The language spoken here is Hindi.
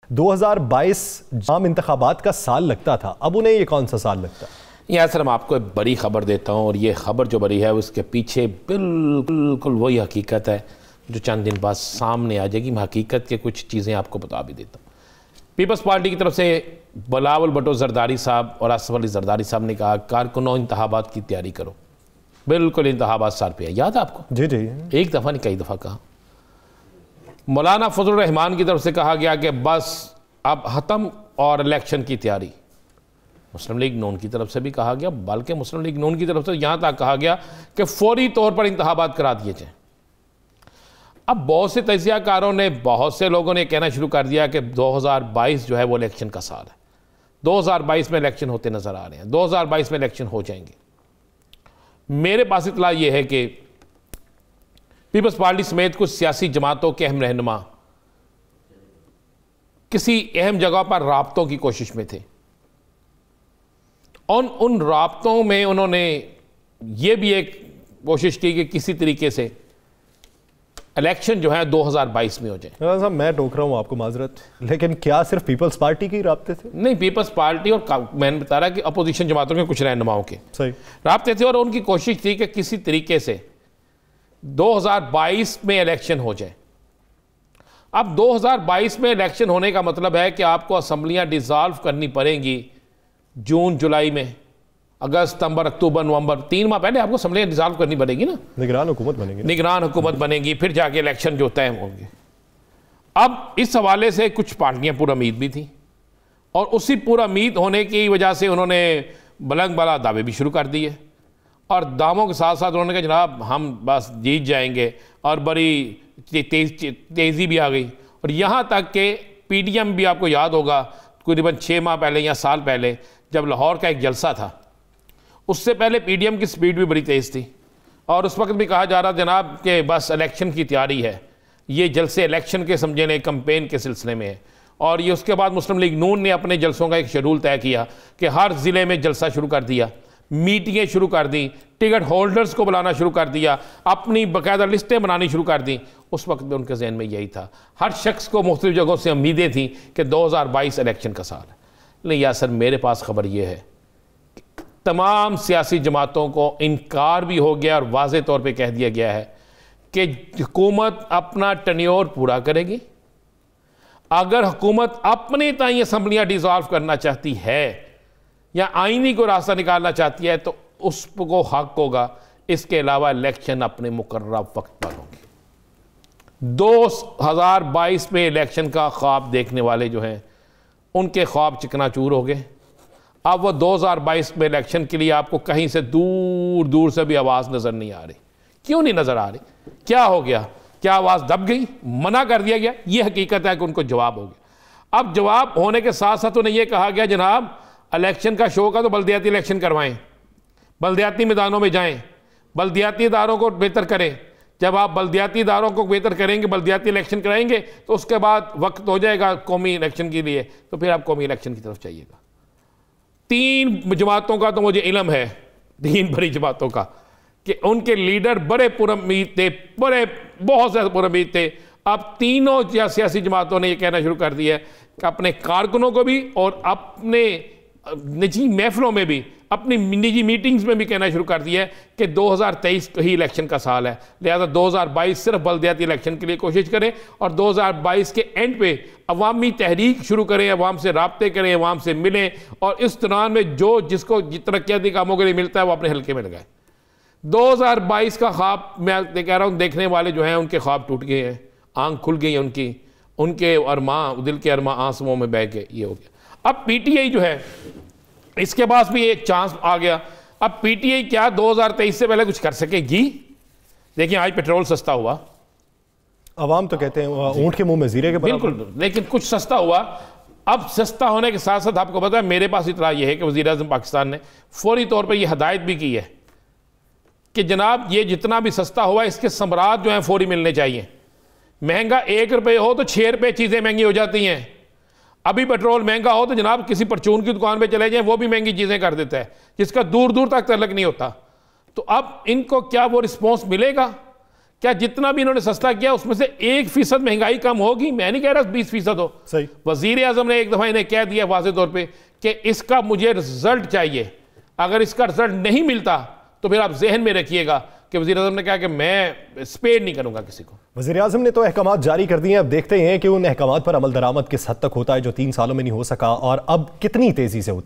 2022 आम इंतखाबात का साल लगता था, अब उन्हें ये कौन सा साल लगता है? यहाँ सर मैं आपको एक बड़ी खबर देता हूँ, और ये खबर जो बड़ी है उसके पीछे बिल्कुल वही हकीकत है जो चंद दिन बाद सामने आ जाएगी। मैं हकीकत के कुछ चीज़ें आपको बता भी देता हूँ। पीपल्स पार्टी की तरफ से बिलावल भुट्टो जरदारी साहब और आसिफ अली जरदारी साहब ने कहा कारकुनों इंतखाबात की तैयारी करो। बिल्कुल इंतखाबात साल पे है, याद है आपको? जी जी, एक दफ़ा नहीं कई दफ़ा कहा। मौलाना फजलुर रहमान की तरफ से कहा गया कि बस अब ख़त्म और इलेक्शन की तैयारी। मुस्लिम लीग नून की तरफ से भी कहा गया, बल्कि मुस्लिम लीग नून की तरफ से यहाँ तक कहा गया कि फौरी तौर पर इंतखाबात करा दिए जाएँ। अब बहुत से तजियाकारों ने, बहुत से लोगों ने कहना शुरू कर दिया कि 2022 जो है वो इलेक्शन का साल है, 2022 में इलेक्शन होते नज़र आ रहे हैं, 2022 में इलेक्शन हो जाएंगे। मेरे पास इतला ये है कि पीपल्स पार्टी समेत कुछ सियासी जमातों के अहम रहनुमा किसी अहम जगह पर राब्तों की कोशिश में थे। और उन राब्तों में उन्होंने ये भी एक कोशिश की कि किसी तरीके से इलेक्शन जो है 2022 में हो जाए। साहब मैं टोक रहा हूँ आपको, माजरत, लेकिन क्या सिर्फ पीपल्स पार्टी के राब्ते थे? नहीं, पीपल्स पार्टी और मैंने बता रहा कि अपोजिशन जमातों के कुछ रहनुमाओं के सही राब्ते थे, और उनकी कोशिश थी कि किसी तरीके से 2022 में इलेक्शन हो जाए। अब 2022 में इलेक्शन होने का मतलब है कि आपको असम्बलियां डिसॉल्व करनी पड़ेंगी जून जुलाई में, अगस्त सितंबर अक्टूबर नवंबर, 3 माह पहले आपको असम्बलियां डिसॉल्व करनी पड़ेगी ना। निगरान हुकूमत बनेगी, निगरान हुकूमत बनेगी, फिर जाके इलेक्शन जो तय होंगे। अब इस हवाले से कुछ पार्टियां पूरी भी थी, और उसी पूरी होने की वजह से उन्होंने बुलंद बाला दावे भी शुरू कर दिए, और दावों के साथ साथ उन्होंने कहा जनाब हम बस जीत जाएंगे, और बड़ी तेज़ी भी आ गई। और यहाँ तक कि PDM भी आपको याद होगा तकरीबन 6 माह पहले या साल पहले जब लाहौर का एक जलसा था, उससे पहले PDM की स्पीड भी बड़ी तेज़ थी, और उस वक्त भी कहा जा रहा जनाब कि बस इलेक्शन की तैयारी है, ये जलसे इलेक्शन के समझे ने कैंपेन के सिलसिले में है। और ये उसके बाद मुस्लिम लीग नून ने अपने जलसों का एक शेड्यूल तय किया कि हर ज़िले में जलसा शुरू कर दिया, मीटिंगें शुरू कर दी, टिकट होल्डर्स को बुलाना शुरू कर दिया, अपनी बाकायदा लिस्टें बनानी शुरू कर दी। उस वक्त भी उनके जहन में यही था, हर शख्स को मुख्तलिफ जगहों से उम्मीदें थी कि 2022 इलेक्शन का साल है। नहीं यार सर, मेरे पास खबर यह है तमाम सियासी जमातों को इनकार भी हो गया, और वाज़े तौर पे कह दिया गया है कि हुकूमत अपना टन्योर पूरा करेगी। अगर हुकूमत अपने ताईं असम्बलियाँ डिसॉल्व करना चाहती है या आईनी को रास्ता निकालना चाहती है तो उसको हक होगा, इसके अलावा इलेक्शन अपने मुकर्रर वक्त पर होंगे। 2022 में इलेक्शन का ख्वाब देखने वाले जो हैं उनके ख्वाब चिकनाचूर हो गए। अब वो 2022 में इलेक्शन के लिए आपको कहीं से दूर दूर से भी आवाज़ नज़र नहीं आ रही। क्यों नहीं नज़र आ रही? क्या हो गया? क्या आवाज़ दब गई? मना कर दिया गया? ये हकीकत है कि उनको जवाब हो गया। अब जवाब होने के साथ साथ उन्हें यह कहा गया जनाब इलेक्शन का शौक है तो बल्दियाती इलेक्शन करवाएं, बल्दियाती मैदानों में जाएं, बल्दियाती इदारों को बेहतर करें। जब आप बल्दियाती इदारों को बेहतर करेंगे, बल्दियाती इलेक्शन कराएंगे, तो उसके बाद वक्त हो जाएगा कौमी इलेक्शन के लिए, तो फिर आप कौमी इलेक्शन की तरफ जाइएगा। 3 जमातों का तो मुझे इल्म है, 3 बड़ी जमातों का, कि उनके लीडर बड़े पुरउम्मीद थे, बहुत ज़्यादा पुरउम्मीद थे। अब तीनों सियासी जमातों ने यह कहना शुरू कर दिया है कि अपने कारकुनों को भी और अपने निजी महफिलों में भी, अपनी निजी मीटिंग्स में भी कहना शुरू कर दिया है कि 2023 ही इलेक्शन का साल है, लिहाजा 2022 सिर्फ बल्दियाती इलेक्शन के लिए कोशिश करें, और 2022 के एंड पे अवामी तहरीक शुरू करें, अवाम से राब्ते करें, अवाम से मिलें, और इस दौरान में जो जिसको तरक्याती कामों के लिए मिलता है वो अपने हल्के में लगाए। 2022 का ख्वाब मैं कह रहा हूँ, देखने वाले जो हैं उनके ख्वाब टूट गए हैं, आंख खुल गई है उनकी, उनके अरमां, दिल के अरमां आंसुओं में बह के ये हो गया। अब PTI जो है इसके पास भी एक चांस आ गया। अब PTI क्या 2023 से पहले कुछ कर सकेगी? देखिए आज पेट्रोल सस्ता हुआ, अवाम तो कहते हैं ऊंट के मुंह में जीरे के बराबर। बिल्कुल, लेकिन कुछ सस्ता हुआ। अब सस्ता होने के साथ साथ आपको पता है मेरे पास इतना यह है कि वज़ीर-ए-आज़म पाकिस्तान ने फौरी तौर पर यह हदायत भी की है कि जनाब ये जितना भी सस्ता हुआ इसके समरात जो हैं फौरी मिलने चाहिए। महंगा 1 रुपये हो तो 6 रुपये चीज़ें महंगी हो जाती हैं। अभी पेट्रोल महंगा हो तो जनाब किसी परचून की दुकान पे चले जाएं, वो भी महंगी चीज़ें कर देता है जिसका दूर दूर तक तलक नहीं होता। तो अब इनको क्या वो रिस्पॉन्स मिलेगा क्या जितना भी इन्होंने सस्ता किया उसमें से 1% महंगाई कम होगी? मैं नहीं कह रहा 20% हो। सही। वजीर आजम ने एक दफा इन्हें कह दिया वाज़ेह तौर पे कि इसका मुझे रिजल्ट चाहिए, अगर इसका रिजल्ट नहीं मिलता तो फिर आप जहन में रखिएगा कि वज़ीर आज़म ने कहा कि मैं स्पेयर नहीं करूंगा किसी को। वज़ीर आज़म ने तो अहकामात जारी कर दिए हैं, अब देखते हैं कि उन अहकामात पर अमल दरामद किस हद तक होता है जो 3 सालों में नहीं हो सका, और अब कितनी तेजी से होता है।